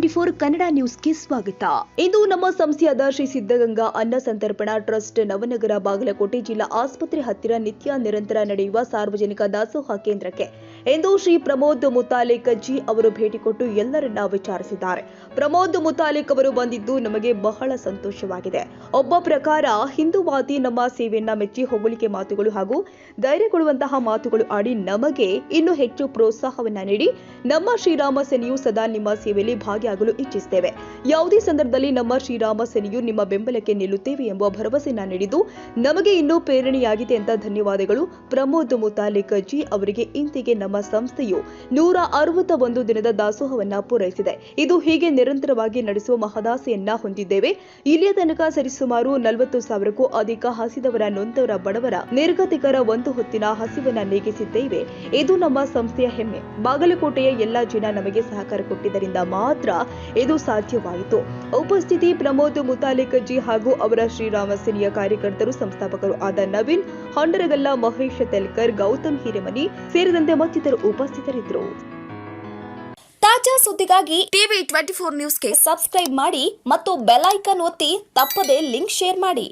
ಟಿವಿ24 ಕನ್ನಡ ನ್ಯೂಸ್ಗೆ ಸ್ವಾಗತ. ಇಂದು ನಮ್ಮ ಸಂಸ್ಥೆಯಾದ ಶ್ರೀ ಸಿದ್ಧಗಂಗಾ ಅನ್ನ ಸಂತರ್ಪಣಾ ಟ್ರಸ್ಟ್ ನವನಗರ ಬಾಗಲಕೋಟೆ ಜಿಲ್ಲಾ ಆಸ್ಪತ್ರೆ ಹತ್ತಿರ ನಿತ್ಯ ನಿರಂತರ ನಡೆಯುವ ಸಾರ್ವಜನಿಕ ದಾಸೋಹ ಕೇಂದ್ರಕ್ಕೆ ಇಂದು ಶ್ರೀ ಪ್ರಮೋದ್ ಮುತಾಲಿಕ್ ಜಿ ಅವರು ಭೇಟಿ ಕೊಟ್ಟು ಎಲ್ಲರನ್ನ ವಿಚಾರಿಸಿದ್ದಾರೆ. ಪ್ರಮೋದ್ ಮುತಾಲಿಕ್ ಅವರು ಬಂದಿದ್ದು ನಮಗೆ ಬಹಳ ಸಂತೋಷವಾಗಿದೆ. ಒಬ್ಬ ಪ್ರಕಾರ ಹಿಂದೂವಾದಿ ನಮ್ಮ ಸೇವೆಯನ್ನ ಮೆಚ್ಚಿ ಹೊಗಳಿಕೆ ಮಾತುಗಳು ಹಾಗೂ ಧೈರ್ಯ ಕೊಡುವಂತಹ ಮಾತುಗಳು ಆಡಿ ನಮಗೆ ಇನ್ನೂ ಹೆಚ್ಚು ಪ್ರೋತ್ಸಾಹವನ್ನ ನೀಡಿ ನಮ್ಮ ಶ್ರೀರಾಮ ಸೇನೆಯು ಸದಾ ನಿಮ್ಮ ಸೇವೆಯಲ್ಲಿ ಭಾಗಿಯಾಗಲು ಇಚ್ಛಿಸುತ್ತೇವೆ. ಯಾವುದೇ ಸಂದರ್ಭದಲ್ಲಿ ನಮ್ಮ ಶ್ರೀರಾಮ ಸೇನೆಯು ನಿಮ್ಮ ಬೆಂಬಲಕ್ಕೆ ನಿಲ್ಲುತ್ತೇವೆ ಎಂಬ ಭರವಸೆಯನ್ನ ನೀಡಿದ್ದು ನಮಗೆ ಇನ್ನೂ ಪ್ರೇರಣೆಯಾಗಿದೆ ಅಂತ ಧನ್ಯವಾದಗಳು. ಪ್ರಮೋದ್ ಮುತಾಲಿಕ್ ಜಿ ಅವರಿಗೆ ಇಂದಿಗೆ ನಮ್ಮ ಸಂಸ್ಥೆಯು 161 ದಿನದ ದಾಸೋಹವನ್ನ ಪೂರೈಸಿದೆ. ಇದು ಹೀಗೆ ನಿರಂತರವಾಗಿ ನಡೆಸುವ ಮಹದಾಸೆಯನ್ನ ಹೊಂದಿದ್ದೇವೆ. ಇಲ್ಲಿಯ ತನಕ ಸರಿಸುಮಾರು 40,000ಕ್ಕೂ ಅಧಿಕ ಹಸಿದವರ, ನೊಂದವರ, ಬಡವರ, ನಿರ್ಗತಿಕರ ಒಂದು ಹೊತ್ತಿನ ಹಸಿವನ್ನ ನೀಗಿಸಿದ್ದೇವೆ. ಇದು ನಮ್ಮ ಸಂಸ್ಥೆಯ ಹೆಮ್ಮೆ. ಬಾಗಲಕೋಟೆಯ ಎಲ್ಲಾ ಜನ ನಮಗೆ ಸಹಕಾರ ಕೊಟ್ಟಿದ್ದರಿಂದ ಮಾತ್ರ ಇದು ಸಾಧ್ಯವಾಯಿತು. ಉಪಸ್ಥಿತಿ ಪ್ರಮೋದ್ ಮುತಾಲಿಕ್ ಜಿ ಹಾಗೂ ಅವರ ಶ್ರೀರಾಮ ಸೇನೆಯ ಕಾರ್ಯಕರ್ತರು, ಸಂಸ್ಥಾಪಕರು ಆದ ನವೀನ್ ಹೊಂಡರಗಲ್ಲ, ಮಹೇಶ್ ತೆಲ್ಕರ್, ಗೌತಮ್ ಹಿರೇಮನಿ ಸೇರಿದಂತೆ ಮತ್ತಿತರರು ಉಪಸ್ಥಿತರಿದ್ದರು. ತಾಜಾ ಸುದ್ದಿಗಾಗಿ ಟಿವಿ24 ನ್ಯೂಸ್ಗೆ ಸಬ್ಸ್ಕ್ರೈಬ್ ಮಾಡಿ ಮತ್ತು ಬೆಲ್ ಐಕಾನ್ ಒತ್ತಿ ತಪ್ಪದೇ ಲಿಂಕ್ ಶೇರ್ ಮಾಡಿ.